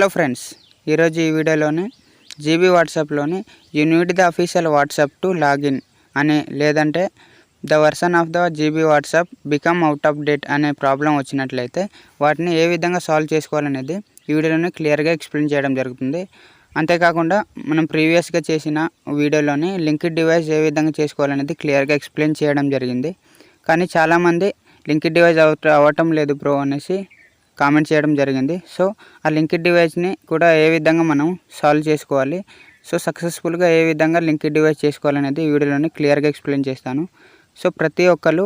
Hello friends, ఈరోజు ఈ వీడియోలోని జీబీ వాట్సాప్లోని you need the official WhatsApp to login అనే లేదంటే the version of the GB WhatsApp become out of date అనే ప్రాబ్లం వచ్చినట్లయితే వాటిని ఏ విధంగా సాల్వ్ చేసుకోవాలనేది ఈ వీడియోలోని క్లియర్గా ఎక్స్ప్లెయిన్ చేయడం జరుగుతుంది. అంతేకాకుండా మనం ప్రీవియస్గా చేసిన వీడియోలోని లింక్డ్ డివైస్ ఏ విధంగా చేసుకోవాలనేది క్లియర్గా ఎక్స్ప్లెయిన్ చేయడం జరిగింది. కానీ చాలామంది లింక్డ్ డివైస్ అవ్వటం లేదు బ్రో అనేసి కామెంట్ చేయడం జరిగింది. సో ఆ లింక్డ్ డివైస్ని కూడా ఏ విధంగా మనం సాల్వ్ చేసుకోవాలి, సో సక్సెస్ఫుల్గా ఏ విధంగా లింక్డ్ డివైస్ చేసుకోవాలనేది ఈ వీడియోలోని క్లియర్గా ఎక్స్ప్లెయిన్ చేస్తాను. సో ప్రతి ఒక్కరు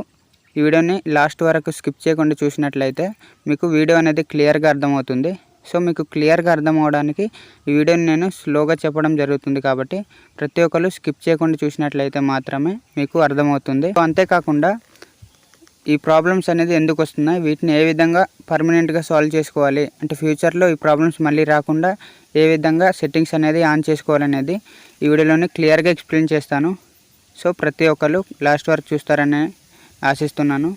ఈ వీడియోని లాస్ట్ వరకు స్కిప్ చేయకుండా చూసినట్లయితే మీకు వీడియో అనేది క్లియర్గా అర్థమవుతుంది. సో మీకు క్లియర్గా అర్థం అవడానికి ఈ వీడియోని నేను స్లోగా చెప్పడం జరుగుతుంది కాబట్టి ప్రతి ఒక్కరు స్కిప్ చేయకుండా చూసినట్లయితే మాత్రమే మీకు అర్థమవుతుంది. సో అంతేకాకుండా ఈ ప్రాబ్లమ్స్ అనేది ఎందుకు వస్తున్నాయి, వీటిని ఏ విధంగా పర్మనెంట్గా సాల్వ్ చేసుకోవాలి, అంటే ఫ్యూచర్లో ఈ ప్రాబ్లమ్స్ మళ్ళీ రాకుండా ఏ విధంగా సెట్టింగ్స్ అనేది ఆన్ చేసుకోవాలనేది ఈ వీడియోలోనే క్లియర్గా ఎక్స్ప్లెయిన్ చేస్తాను. సో ప్రతి ఒక్కరు లాస్ట్ వరకు చూస్తారని ఆశిస్తున్నాను.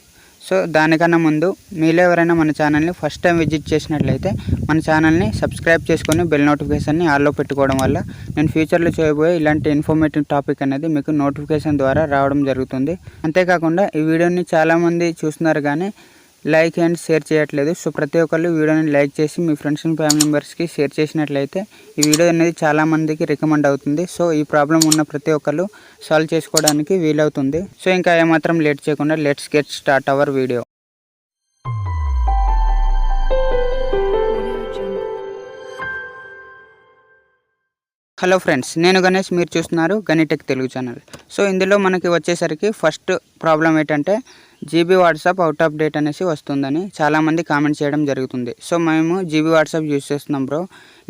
సో దానికన్నా ముందు మీలో ఎవరైనా మన ఛానల్ని ఫస్ట్ టైం విజిట్ చేసినట్లయితే మన ఛానల్ని సబ్స్క్రైబ్ చేసుకొని బెల్ నోటిఫికేషన్ని ఆన్లో పెట్టుకోవడం వల్ల నేను ఫ్యూచర్లో చేయబోయే ఇలాంటి ఇన్ఫర్మేటివ్ టాపిక్ అనేది మీకు నోటిఫికేషన్ ద్వారా రావడం జరుగుతుంది. అంతేకాకుండా ఈ వీడియోని చాలామంది చూస్తున్నారు కానీ లైక్ అండ్ షేర్ చేయట్లేదు. సో ప్రతి ఒక్కరు వీడియోని లైక్ చేసి మీ ఫ్రెండ్స్ అండ్ ఫ్యామిలీ మెంబర్స్కి షేర్ చేసినట్లయితే ఈ వీడియో అనేది చాలామందికి రికమెండ్ అవుతుంది. సో ఈ ప్రాబ్లం ఉన్న ప్రతి ఒక్కరు సాల్వ్ చేసుకోవడానికి వీలవుతుంది. సో ఇంకా ఏమాత్రం లేట్ చేయకుండా let's get start our video. Hello friends, నేను గణేష్, మీరు చూస్తున్నారు గణిటెక్ తెలుగు ఛానల్. సో ఇందులో మనకి వచ్చేసరికి ఫస్ట్ ప్రాబ్లం ఏంటంటే GB WhatsApp out of date అనేసి వస్తుందని చాలామంది కామెంట్ చేయడం జరుగుతుంది. సో మేము జీబీ వాట్సాప్ యూజ్ చేస్తున్నాం బ్రో,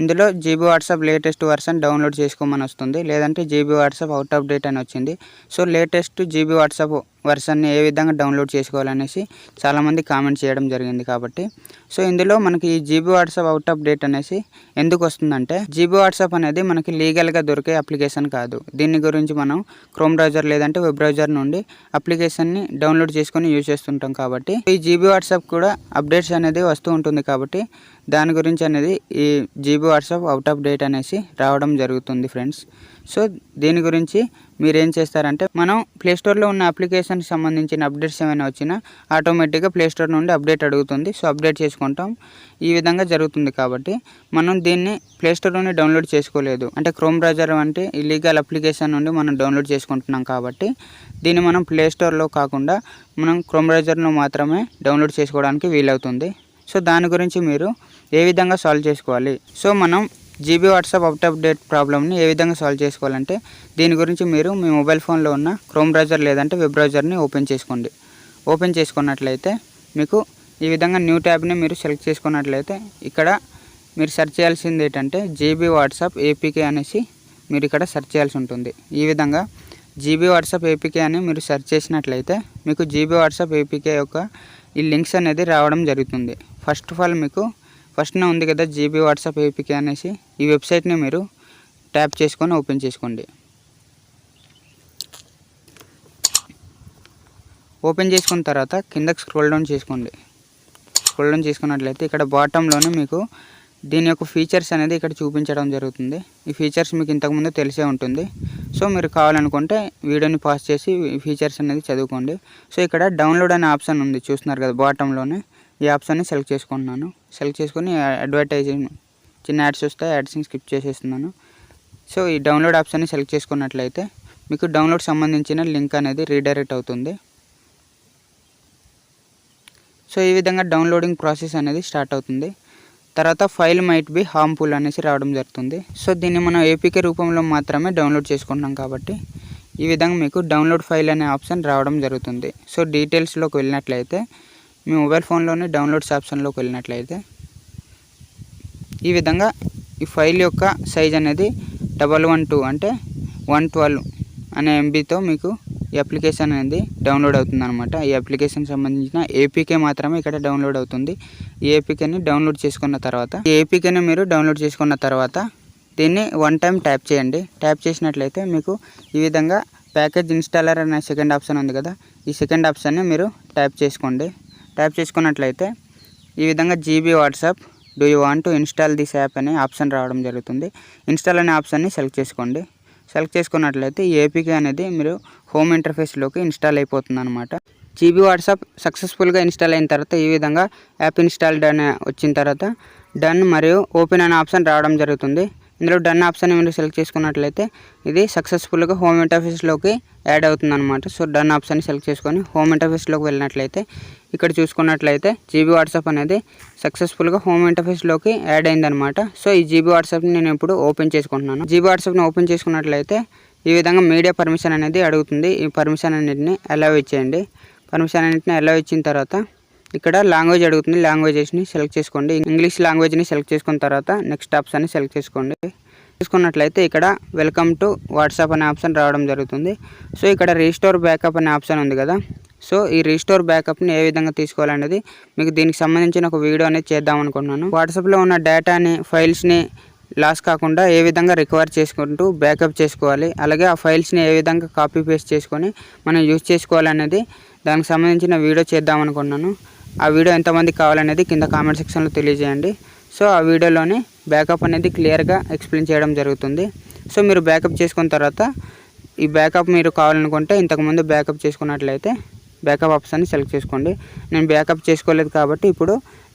ఇందులో GB WhatsApp latest version download చేసుకోమని వస్తుంది, లేదంటే GB WhatsApp out of date అని వచ్చింది. సో లేటెస్ట్ జీబీ వాట్సాప్ వర్షన్ని ఏ విధంగా డౌన్లోడ్ చేసుకోవాలనేసి చాలామంది కామెంట్ చేయడం జరిగింది. కాబట్టి సో ఇందులో మనకి ఈ GB WhatsApp out of date అనేసి ఎందుకు వస్తుందంటే జీబీ వాట్సాప్ అనేది మనకి లీగల్గా దొరికే అప్లికేషన్ కాదు. దీని గురించి మనం క్రోమ్ బ్రౌజర్ లేదంటే వెబ్ బ్రౌజర్ నుండి అప్లికేషన్ని డౌన్లోడ్ చేసుకొని యూజ్ చేస్తుంటాం. కాబట్టి ఈ జీబీ వాట్సాప్ కూడా అప్డేట్స్ అనేది వస్తూ ఉంటుంది. కాబట్టి దాని గురించి అనేది ఈ GB WhatsApp out of date అనేసి రావడం జరుగుతుంది ఫ్రెండ్స్. సో దీని గురించి మీరు ఏం చేస్తారంటే మనం ప్లేస్టోర్లో ఉన్న అప్లికేషన్కి సంబంధించిన అప్డేట్స్ ఏమైనా వచ్చినా ఆటోమేటిక్గా ప్లేస్టోర్ నుండి అప్డేట్ అడుగుతుంది. సో అప్డేట్ చేసుకుంటాం, ఈ విధంగా జరుగుతుంది. కాబట్టి మనం దీన్ని ప్లేస్టోర్ నుండి డౌన్లోడ్ చేసుకోలేదు, అంటే క్రోమ్ బ్రౌజర్ వంటి ఇల్లీగల్ అప్లికేషన్ నుండి మనం డౌన్లోడ్ చేసుకుంటున్నాం. కాబట్టి దీన్ని మనం ప్లేస్టోర్లో కాకుండా మనం క్రోమ్ బ్రౌజర్లో మాత్రమే డౌన్లోడ్ చేసుకోవడానికి వీలవుతుంది. సో దాని గురించి మీరు ఏ విధంగా సాల్వ్ చేసుకోవాలి, సో మనం GB WhatsApp out of date ప్రాబ్లమ్ని ఏ విధంగా సాల్వ్ చేసుకోవాలంటే దీని గురించి మీరు మీ మొబైల్ ఫోన్లో ఉన్న క్రోమ్ బ్రౌజర్ లేదంటే వెబ్ బ్రౌజర్ని ఓపెన్ చేసుకోండి. ఓపెన్ చేసుకున్నట్లయితే మీకు ఈ విధంగా న్యూ ట్యాబ్ని మీరు సెలెక్ట్ చేసుకున్నట్లయితే ఇక్కడ మీరు సెర్చ్ చేయాల్సింది ఏంటంటే జీబీ వాట్సాప్ ఏపీకే అనేసి మీరు ఇక్కడ సెర్చ్ చేయాల్సి ఉంటుంది. ఈ విధంగా జీబీ వాట్సాప్ ఏపీకే అని మీరు సెర్చ్ చేసినట్లయితే మీకు జీబీ వాట్సాప్ ఏపీకే యొక్క ఈ లింక్స్ అనేది రావడం జరుగుతుంది. ఫస్ట్ ఆఫ్ ఆల్ మీకు ఫస్ట్నే ఉంది కదా జీబీ వాట్సాప్ ఏపీకే అనేసి, ఈ వెబ్సైట్ని మీరు ట్యాప్ చేసుకొని ఓపెన్ చేసుకోండి. ఓపెన్ చేసుకున్న తర్వాత కిందకి స్క్రోల్ డౌన్ చేసుకోండి. స్క్రోల్ డౌన్ చేసుకున్నట్లయితే ఇక్కడ బాటంలోనే మీకు దీని యొక్క ఫీచర్స్ అనేది ఇక్కడ చూపించడం జరుగుతుంది. ఈ ఫీచర్స్ మీకు ఇంతకుముందు తెలిసే ఉంటుంది. సో మీరు కావాలనుకుంటే వీడియోని పాజ్ చేసి ఈ ఫీచర్స్ అనేది చదువుకోండి. సో ఇక్కడ డౌన్లోడ్ అనే ఆప్షన్ ఉంది, చూస్తున్నారు కదా బాటంలోనే, ఈ ఆప్షన్ని సెలెక్ట్ చేసుకుంటున్నాను. సెలెక్ట్ చేసుకొని అడ్వర్టైజింగ్ చిన్న యాడ్స్ వస్తాయి, యాడ్స్ని స్కిప్ చేసేస్తున్నాను. సో ఈ డౌన్లోడ్ ఆప్షన్ని సెలెక్ట్ చేసుకున్నట్లయితే మీకు డౌన్లోడ్ సంబంధించిన లింక్ అనేది రీడైరెక్ట్ అవుతుంది. సో ఈ విధంగా డౌన్లోడింగ్ ప్రాసెస్ అనేది స్టార్ట్ అవుతుంది. తర్వాత ఫైల్ మైట్ బి హార్మ్ఫుల్ అనేసి రావడం జరుగుతుంది. సో దీన్ని మనం ఏపీకే రూపంలో మాత్రమే డౌన్లోడ్ చేసుకుంటున్నాం కాబట్టి ఈ విధంగా మీకు డౌన్లోడ్ ఫైల్ అనే ఆప్షన్ రావడం జరుగుతుంది. సో డీటెయిల్స్లోకి వెళ్ళినట్లయితే మీ మొబైల్ ఫోన్లోని డౌన్లోడ్స్ ఆప్షన్లోకి వెళ్ళినట్లయితే ఈ విధంగా ఈ ఫైల్ యొక్క సైజ్ అనేది 112 అంటే 112 అనే ఎంబీతో మీకు ఈ అప్లికేషన్ అనేది డౌన్లోడ్ అవుతుంది అనమాట. ఈ అప్లికేషన్ సంబంధించిన ఏపీకే మాత్రమే ఇక్కడ డౌన్లోడ్ అవుతుంది. ఈ ఏపీకేని డౌన్లోడ్ చేసుకున్న తర్వాత ఈ ఏపీకేని మీరు డౌన్లోడ్ చేసుకున్న తర్వాత దీన్ని వన్ టైం ట్యాప్ చేయండి. ట్యాప్ చేసినట్లయితే మీకు ఈ విధంగా ప్యాకేజ్ ఇన్స్టాలర్ అనే సెకండ్ ఆప్షన్ ఉంది కదా, ఈ సెకండ్ ఆప్షన్ని మీరు ట్యాప్ చేసుకోండి. ట్యాప్ చేసుకున్నట్లయితే ఈ విధంగా GB WhatsApp do you want to install this app అనే ఆప్షన్ రావడం జరుగుతుంది. ఇన్స్టాల్ అనే ఆప్షన్ని సెలెక్ట్ చేసుకోండి. సెలెక్ట్ చేసుకున్నట్లయితే ఈ ఏపీకే అనేది మీరు హోమ్ ఇంటర్ఫేస్లోకి ఇన్స్టాల్ అయిపోతుంది అనమాట. జీబీ వాట్సాప్ సక్సెస్ఫుల్గా ఇన్స్టాల్ అయిన తర్వాత ఈ విధంగా యాప్ ఇన్స్టాల్డ్ అని వచ్చిన తర్వాత డన్ మరియు ఓపెన్ అనే ఆప్షన్ రావడం జరుగుతుంది. ఇందులో డన్ ఆప్షన్ మీరు సెలెక్ట్ చేసుకున్నట్లయితే ఇది సక్సెస్ఫుల్గా హోమ్ ఇంటర్ఫేస్లోకి యాడ్ అవుతుంది అనమాట. సో డన్ ఆప్షన్ సెలెక్ట్ చేసుకొని హోమ్ ఇంటర్ఫేస్లోకి వెళ్ళినట్లయితే ఇక్కడ చూసుకున్నట్లయితే జీబీ వాట్సాప్ అనేది సక్సెస్ఫుల్గా హోమ్ ఇంటర్ఫేస్లోకి యాడ్ అయిందనమాట. సో ఈ జీబీ వాట్సాప్ని నేను ఇప్పుడు ఓపెన్ చేసుకుంటున్నాను. జీబీ వాట్సాప్ని ఓపెన్ చేసుకున్నట్లయితే ఈ విధంగా మీడియా పర్మిషన్ అనేది అడుగుతుంది. ఈ పర్మిషన్ అన్నింటిని అలౌ ఇచ్చేయండి. పర్మిషన్ అన్నింటిని అలౌ ఇచ్చిన తర్వాత ఇక్కడ లాంగ్వేజ్ అడుగుతుంది. లాంగ్వేజెస్ని సెలెక్ట్ చేసుకోండి. ఇంగ్లీష్ లాంగ్వేజ్ని సెలెక్ట్ చేసుకున్న తర్వాత నెక్స్ట్ ఆప్షన్ని సెలెక్ట్ చేసుకోండి. చూసుకున్నట్లయితే ఇక్కడ వెల్కమ్ టు వాట్సాప్ అనే ఆప్షన్ రావడం జరుగుతుంది. సో ఇక్కడ రీస్టోర్ బ్యాకప్ అనే ఆప్షన్ ఉంది కదా. సో ఈ రీస్టోర్ బ్యాకప్ని ఏ విధంగా తీసుకోవాలనేది మీకు దీనికి సంబంధించిన ఒక వీడియో అనేది చేద్దాం అనుకుంటున్నాను. వాట్సాప్లో ఉన్న డేటాని ఫైల్స్ని లాస్ కాకుండా ఏ విధంగా రికవర్ చేసుకుంటూ బ్యాకప్ చేసుకోవాలి, అలాగే ఆ ఫైల్స్ని ఏ విధంగా కాపీ పేస్ట్ చేసుకొని మనం యూజ్ చేసుకోవాలనేది దానికి సంబంధించిన వీడియో చేద్దాం అనుకున్నాను. ఆ వీడియో ఎంతమందికి కావాలనేది కింద కామెంట్ సెక్షన్లో తెలియజేయండి. సో ఆ వీడియోలోనే బ్యాకప్ అనేది క్లియర్గా ఎక్స్ప్లెయిన్ చేయడం జరుగుతుంది. సో మీరు బ్యాకప్ చేసుకున్న తర్వాత ఈ బ్యాకప్ మీరు కావాలనుకుంటే ఇంతకుముందు బ్యాకప్ చేసుకున్నట్లయితే బ్యాకప్ ఆప్షన్ని సెలెక్ట్ చేసుకోండి. నేను బ్యాకప్ చేసుకోలేదు కాబట్టి ఇప్పుడు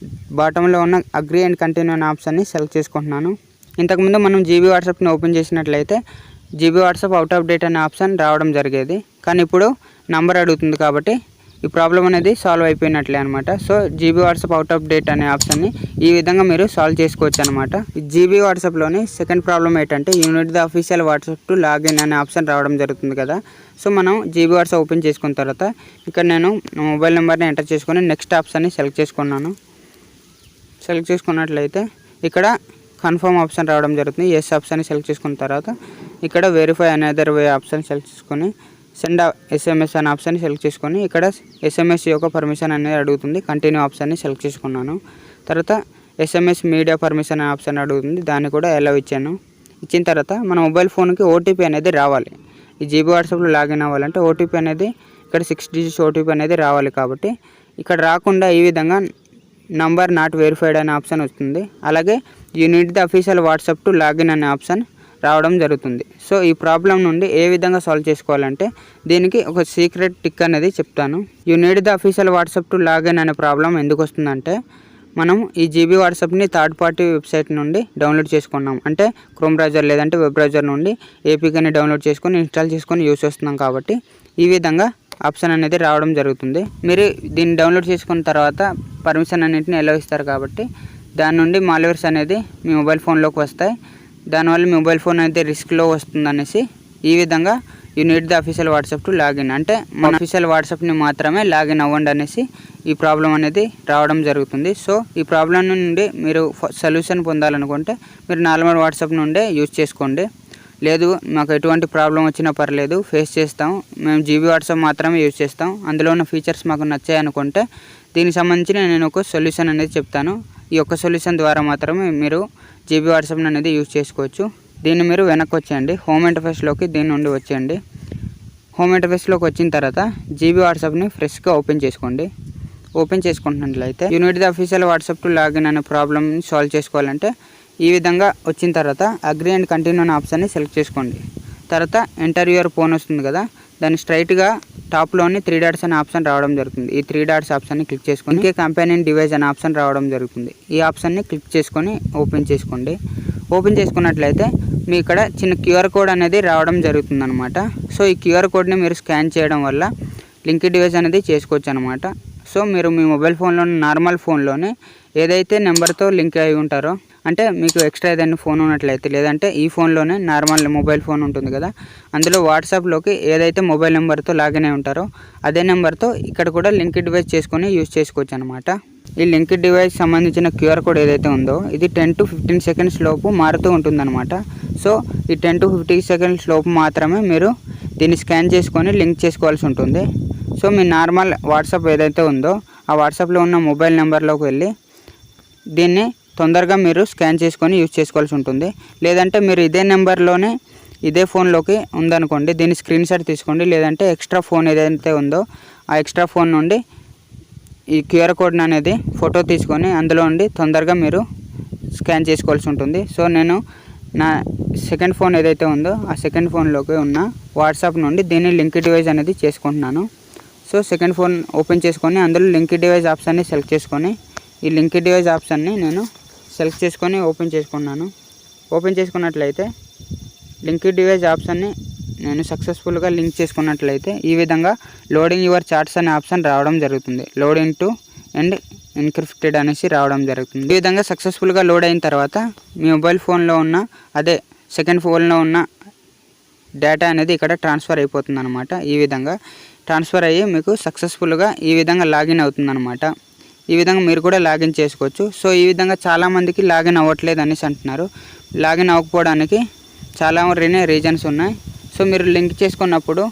బాటంలో ఉన్న అగ్రీ అండ్ కంటిన్యూ అనే ఆప్షన్ని సెలెక్ట్ చేసుకుంటున్నాను. ఇంతకుముందు మనం జీబీ వాట్సాప్ని ఓపెన్ చేసినట్లయితే GB WhatsApp out of date అనే ఆప్షన్ రావడం జరిగేది. కానీ ఇప్పుడు నంబర్ అడుగుతుంది కాబట్టి ఈ ప్రాబ్లం అనేది సాల్వ్ అయిపోయినట్లే అనమాట. So GB WhatsApp out of date అనే ఆప్షన్ని ఈ విధంగా మీరు సాల్వ్ చేసుకోవచ్చు అనమాట. జీబీ వాట్సాప్లోని సెకండ్ ప్రాబ్లం ఏంటంటే unit the official WhatsApp to login అనే ఆప్షన్ రావడం జరుగుతుంది కదా. సో మనం జీబీ వాట్సాప్ ఓపెన్ చేసుకున్న తర్వాత ఇక్కడ నేను మొబైల్ నెంబర్ని ఎంటర్ చేసుకొని నెక్స్ట్ ఆప్షన్ని సెలెక్ట్ చేసుకున్నాను. సెలెక్ట్ చేసుకున్నట్లయితే ఇక్కడ కన్ఫర్మ్ ఆప్షన్ రావడం జరుగుతుంది. ఎస్ ఆప్షన్ని సెలెక్ట్ చేసుకున్న తర్వాత ఇక్కడ verify another way option select చేసుకొని సెండ్ ఎస్ఎంఎస్ అనే ఆప్షన్ని సెలెక్ట్ చేసుకొని ఇక్కడ ఎస్ఎంఎస్ యొక్క పర్మిషన్ అనేది అడుగుతుంది. కంటిన్యూ ఆప్షన్ని సెలెక్ట్ చేసుకున్నాను. తర్వాత ఎస్ఎంఎస్ మీడియా పర్మిషన్ అనే ఆప్షన్ అడుగుతుంది. దాన్ని కూడా ఎలా ఇచ్చాను. ఇచ్చిన తర్వాత మన మొబైల్ ఫోన్కి ఓటీపీ అనేది రావాలి. ఈ జీబీ వాట్సాప్లో లాగిన్ అవ్వాలంటే ఓటీపీ అనేది ఇక్కడ 6 digits ఓటీపీ అనేది రావాలి. కాబట్టి ఇక్కడ రాకుండా ఈ విధంగా నంబర్ నాట్ వెరిఫైడ్ అనే ఆప్షన్ వస్తుంది. అలాగే unit the official WhatsApp to login అనే ఆప్షన్ రావడం జరుగుతుంది. సో ఈ ప్రాబ్లం నుండి ఏ విధంగా సాల్వ్ చేసుకోవాలంటే దీనికి ఒక సీక్రెట్ టిక్ అనేది చెప్తాను. Unit the official WhatsApp to login అనే ప్రాబ్లం ఎందుకు వస్తుందంటే మనం ఈ జీబీ వాట్సాప్ని థర్డ్ పార్టీ వెబ్సైట్ నుండి డౌన్లోడ్ చేసుకున్నాం. అంటే క్రోమ్ బ్రౌజర్ లేదంటే వెబ్ బ్రౌజర్ నుండి ఏపీకేని డౌన్లోడ్ చేసుకొని ఇన్స్టాల్ చేసుకొని యూస్ చేస్తున్నాం. కాబట్టి ఈ విధంగా ఆప్షన్ అనేది రావడం జరుగుతుంది. మీరు దీన్ని డౌన్లోడ్ చేసుకున్న తర్వాత పర్మిషన్ అన్నింటిని ఎలా ఇస్తారు కాబట్టి దాని నుండి మాల్వేర్స్ అనేది మీ మొబైల్ ఫోన్లోకి వస్తాయి. దానివల్ల మీ మొబైల్ ఫోన్ అయితే రిస్క్లో వస్తుందనేసి ఈ విధంగా unit the official WhatsApp to login అంటే మన అఫీషియల్ వాట్సాప్ని మాత్రమే లాగిన్ అవ్వండి అనేసి ఈ ప్రాబ్లం అనేది రావడం జరుగుతుంది. సో ఈ ప్రాబ్లం నుండి మీరు సొల్యూషన్ పొందాలనుకుంటే మీరు నార్మల్ వాట్సాప్ నుండే యూజ్ చేసుకోండి. లేదు మాకు ఎటువంటి ప్రాబ్లం వచ్చినా పర్లేదు ఫేస్ చేస్తాం, మేము జీబీ వాట్సాప్ మాత్రమే యూజ్ చేస్తాం, అందులో ఉన్న ఫీచర్స్ మాకు నచ్చాయి అనుకుంటే దీనికి సంబంధించి నేను ఒక సొల్యూషన్ అనేది చెప్తాను. ఈ యొక్క సొల్యూషన్ ద్వారా మాత్రమే మీరు జీబీ వాట్సాప్ని అనేది యూజ్ చేసుకోవచ్చు. దీన్ని మీరు వెనక్కి వచ్చేయండి, హోమ్ ఇంటర్ఫేస్లోకి దీని నుండి వచ్చేయండి. హోమ్ ఇంటర్ఫేస్లోకి వచ్చిన తర్వాత జీబీ వాట్సాప్ని ఫ్రెష్గా ఓపెన్ చేసుకోండి. ఓపెన్ చేసుకుంటున్నట్లయితే you need the official WhatsApp to login అనే ప్రాబ్లమ్ని సాల్వ్ చేసుకోవాలంటే ఈ విధంగా వచ్చిన తర్వాత అగ్రీ అండ్ కంటిన్యూ అనే ఆప్షన్ని సెలెక్ట్ చేసుకోండి. తర్వాత ఎంటర్ యువర్ ఫోన్ వస్తుంది కదా, దాన్ని స్ట్రైట్గా టాప్లోని 3 dots అనే ఆప్షన్ రావడం జరుగుతుంది. ఈ 3 dots ఆప్షన్ని క్లిక్ చేసుకొని ఇంకే కంపెనీ డివైస్ అనే ఆప్షన్ రావడం జరుగుతుంది. ఈ ఆప్షన్ని క్లిక్ చేసుకొని ఓపెన్ చేసుకోండి. ఓపెన్ చేసుకున్నట్లయితే మీ ఇక్కడ చిన్న QR కోడ్ అనేది రావడం జరుగుతుంది అనమాట. సో ఈ QR కోడ్ని మీరు స్కాన్ చేయడం వల్ల లింక్ డివైస్ అనేది చేసుకోవచ్చు అనమాట. సో మీరు మీ మొబైల్ ఫోన్లోని నార్మల్ ఫోన్లోనే ఏదైతే నెంబర్తో లింక్ అయి ఉంటారో, అంటే మీకు ఎక్స్ట్రా ఏదైనా ఫోన్ ఉన్నట్లయితే లేదంటే ఈ ఫోన్లోనే నార్మల్ మొబైల్ ఫోన్ ఉంటుంది కదా, అందులో వాట్సాప్లోకి ఏదైతే మొబైల్ నెంబర్తో లాగిన్ అయి ఉంటారో అదే నెంబర్తో ఇక్కడ కూడా లింక్ డివైస్ చేసుకొని యూజ్ చేసుకోవచ్చు అనమాట. ఈ లింక్ డివైస్ సంబంధించిన QR కోడ్ ఏదైతే ఉందో ఇది 10 to 15 seconds లోపు మారుతూ ఉంటుందన్నమాట. సో ఈ 10 to 15 seconds లోపు మాత్రమే మీరు దీన్ని స్కాన్ చేసుకొని లింక్ చేసుకోవాల్సి ఉంటుంది. సో మీ నార్మల్ వాట్సాప్ ఏదైతే ఉందో ఆ వాట్సాప్లో ఉన్న మొబైల్ నెంబర్లోకి వెళ్ళి దీన్ని తొందరగా మీరు స్కాన్ చేసుకొని యూజ్ చేసుకోవాల్సి ఉంటుంది. లేదంటే మీరు ఇదే నెంబర్లోనే ఇదే ఫోన్లోకి ఉందనుకోండి, దీన్ని స్క్రీన్ షాట్ తీసుకోండి. లేదంటే ఎక్స్ట్రా ఫోన్ ఏదైతే ఉందో ఆ ఎక్స్ట్రా ఫోన్ నుండి ఈ QR కోడ్ని అనేది ఫోటో తీసుకొని అందులో ఉండి తొందరగా మీరు స్కాన్ చేసుకోవాల్సి ఉంటుంది. సో నేను నా సెకండ్ ఫోన్ ఏదైతే ఉందో ఆ సెకండ్ ఫోన్లోకి ఉన్న వాట్సాప్ నుండి దీన్ని లింక్ డివైస్ అనేది చేసుకుంటున్నాను. సో సెకండ్ ఫోన్ ఓపెన్ చేసుకొని అందులో లింక్ డివైస్ ఆప్షన్ని సెలెక్ట్ చేసుకొని ఈ లింక్ డివైస్ ఆప్షన్ని నేను సెలెక్ట్ చేసుకొని ఓపెన్ చేసుకున్నాను. ఓపెన్ చేసుకున్నట్లయితే లింక్ డివైస్ ఆప్షన్ని నేను సక్సెస్ఫుల్గా లింక్ చేసుకున్నట్లయితే ఈ విధంగా లోడింగ్ యువర్ చార్ట్స్ అనే ఆప్షన్ రావడం జరుగుతుంది. లోడింగ్ టు అండ్ ఎన్క్రిప్టెడ్ అనేసి రావడం జరుగుతుంది. ఈ విధంగా సక్సెస్ఫుల్గా లోడ్ అయిన తర్వాత మీ మొబైల్ ఫోన్లో ఉన్న అదే సెకండ్ ఫోన్లో ఉన్న డేటా అనేది ఇక్కడ ట్రాన్స్ఫర్ అయిపోతుంది అనమాట. ఈ విధంగా ట్రాన్స్ఫర్ అయ్యి మీకు సక్సెస్ఫుల్గా ఈ విధంగా లాగిన్ అవుతుంది అనమాట. ఈ విధంగా మీరు కూడా లాగిన్ చేసుకోవచ్చు. సో ఈ విధంగా చాలామందికి లాగిన్ అవ్వట్లేదు అనేసి అంటున్నారు. లాగిన్ అవ్వకపోవడానికి చాలా రీజన్స్ ఉన్నాయి. సో మీరు లింక్ చేసుకున్నప్పుడు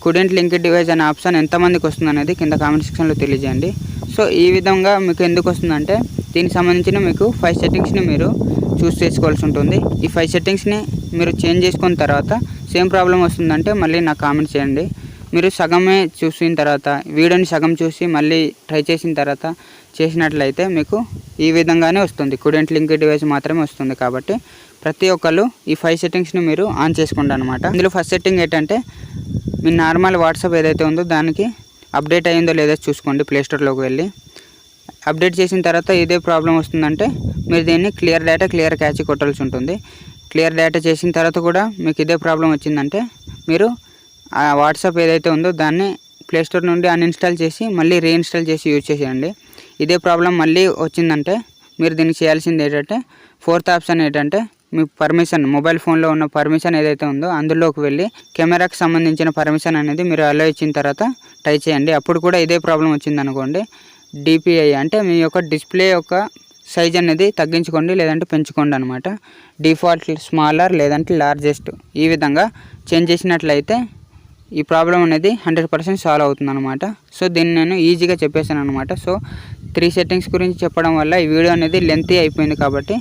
కుడెంట్ లింక్ డివైస్ అనే ఆప్షన్ ఎంతమందికి వస్తుంది అనేది కింద కామెంట్ సెక్షన్లో తెలియజేయండి. సో ఈ విధంగా మీకు ఎందుకు వస్తుందంటే దీనికి సంబంధించిన మీకు 5 సెట్టింగ్స్ని మీరు చూస్ చేసుకోవాల్సి ఉంటుంది. ఈ 5 సెట్టింగ్స్ని మీరు చేంజ్ చేసుకున్న తర్వాత సేమ్ ప్రాబ్లం వస్తుందంటే మళ్ళీ నాకు కామెంట్ చేయండి. మీరు సగమే చూసిన తర్వాత వీడియోని సగం చూసి మళ్ళీ ట్రై చేసిన తర్వాత చేసినట్లయితే మీకు ఈ విధంగానే వస్తుంది. కుడెంట్ లింక్ డివైస్ మాత్రమే వస్తుంది. కాబట్టి ప్రతి ఒక్కళ్ళు ఈ 5 సెట్టింగ్స్ని మీరు ఆన్ చేసుకోండి అనమాట. ఇందులో ఫస్ట్ సెట్టింగ్ ఏంటంటే మీ నార్మల్ వాట్సాప్ ఏదైతే ఉందో దానికి అప్డేట్ అయ్యిందో లేదో చూసుకోండి. ప్లేస్టోర్లోకి వెళ్ళి అప్డేట్ చేసిన తర్వాత ఇదే ప్రాబ్లం వస్తుందంటే మీరు దీన్ని క్లియర్ డేటా క్లియర్ క్యాచ్ కొట్టాల్సి ఉంటుంది. క్లియర్ డేటా చేసిన తర్వాత కూడా మీకు ఇదే ప్రాబ్లం వచ్చిందంటే మీరు ఆ వాట్సాప్ ఏదైతే ఉందో దాన్ని ప్లేస్టోర్ నుండి అన్ఇన్స్టాల్ చేసి మళ్ళీ రీఇన్స్టాల్ చేసి యూజ్ చేసేయండి. ఇదే ప్రాబ్లం మళ్ళీ వచ్చిందంటే మీరు దీనికి చేయాల్సింది ఏంటంటే 4th ఆప్షన్ ఏంటంటే మీ పర్మిషన్ మొబైల్ ఫోన్లో ఉన్న పర్మిషన్ ఏదైతే ఉందో అందులోకి వెళ్ళి కెమెరాకి సంబంధించిన పర్మిషన్ అనేది మీరు అలో ఇచ్చిన తర్వాత ట్రై చేయండి. అప్పుడు కూడా ఇదే ప్రాబ్లం వచ్చింది అనుకోండి DPI అంటే మీ యొక్క డిస్ప్లే యొక్క సైజ్ అనేది తగ్గించుకోండి లేదంటే పెంచుకోండి అనమాట. డిఫాల్ట్ స్మాలర్ లేదంటే లార్జెస్ట్ ఈ విధంగా చేంజ్ చేసినట్లయితే ఈ ప్రాబ్లం అనేది 100% సాల్వ్ అవుతుంది అనమాట. సో దీన్ని నేను ఈజీగా చెప్పేసాను అనమాట. సో 3 సెట్టింగ్స్ గురించి చెప్పడం వల్ల ఈ వీడియో అనేది లెంతీ అయిపోయింది. కాబట్టి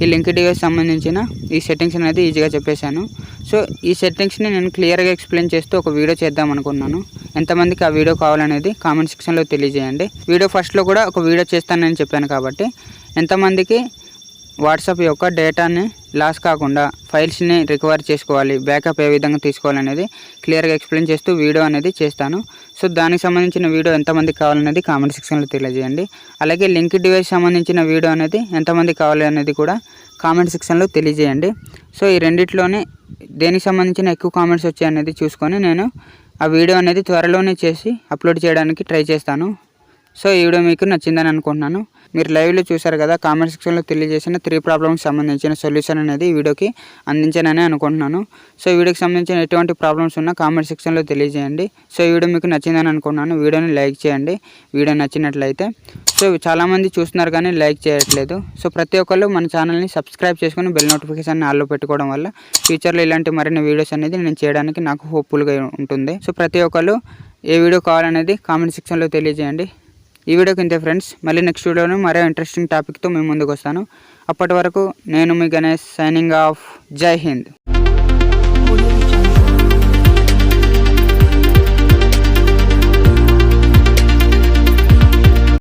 ఈ లింక్ డివైస్ సంబంధించిన ఈ సెట్టింగ్స్ అనేది ఈజీగా చెప్పేశాను. సో ఈ సెట్టింగ్స్ని నేను క్లియర్గా ఎక్స్ప్లెయిన్ చేస్తూ ఒక వీడియో చేద్దాం అనుకున్నాను. ఎంతమందికి ఆ వీడియో కావాలనేది కామెంట్ సెక్షన్లో తెలియజేయండి. వీడియో ఫస్ట్లో కూడా ఒక వీడియో చేస్తానని చెప్పాను కాబట్టి ఎంతమందికి వాట్సాప్ యొక్క డేటాని లాస్ కాకుండా ఫైల్స్ని రికవర్ చేసుకోవాలి, బ్యాకప్ ఏ విధంగా తీసుకోవాలనేది క్లియర్గా ఎక్స్ప్లెయిన్ చేస్తూ వీడియో అనేది చేస్తాను. సో దానికి సంబంధించిన వీడియో ఎంతమందికి కావాలనేది కామెంట్ సెక్షన్లో తెలియజేయండి. అలాగే లింక్ డివైస్ సంబంధించిన వీడియో అనేది ఎంతమందికి కావాలి అనేది కూడా కామెంట్ సెక్షన్లో తెలియజేయండి. సో ఈ రెండిట్లోనే దేనికి సంబంధించిన ఎక్కువ కామెంట్స్ వచ్చాయనేది చూసుకొని నేను ఆ వీడియో అనేది త్వరలోనే చేసి అప్లోడ్ చేయడానికి ట్రై చేస్తాను. సో ఈ వీడియో మీకు నచ్చిందని అనుకుంటున్నాను. మీరు లైవ్లో చూశారు కదా, కామెంట్ సెక్షన్లో తెలియజేసిన 3 ప్రాబ్లమ్స్ సంబంధించిన సొల్యూషన్ అనేది ఈ వీడియోకి అందించానని అనుకుంటున్నాను. సో ఈ వీడియోకి సంబంధించిన ఎటువంటి ప్రాబ్లమ్స్ ఉన్నా కామెంట్ సెక్షన్లో తెలియజేయండి. సో ఈ వీడియో మీకు నచ్చిందని అనుకుంటున్నాను. వీడియోని లైక్ చేయండి వీడియో నచ్చినట్లయితే. సో చాలామంది చూస్తున్నారు కానీ లైక్ చేయట్లేదు. సో ప్రతి ఒక్కళ్ళు మన ఛానల్ని సబ్స్క్రైబ్ చేసుకొని బెల్ నోటిఫికేషన్ ఆల్లో పెట్టుకోవడం వల్ల ఫ్యూచర్లో ఇలాంటి మరిన్ని వీడియోస్ అనేది నేను చేయడానికి నాకు హోప్ఫుల్గా ఉంటుంది. సో ప్రతి ఒక్కళ్ళు ఏ వీడియో కావాలనేది కామెంట్ సెక్షన్లో తెలియజేయండి. ఈ వీడియోకి ఇంతే ఫ్రెండ్స్. మళ్ళీ నెక్స్ట్ వీడియోలో మరో ఇంట్రెస్టింగ్ టాపిక్తో మేము ముందుకు వస్తాను. అప్పటి వరకు నేను మీ గణేష్ సైనింగ్ ఆఫ్. జై హింద్.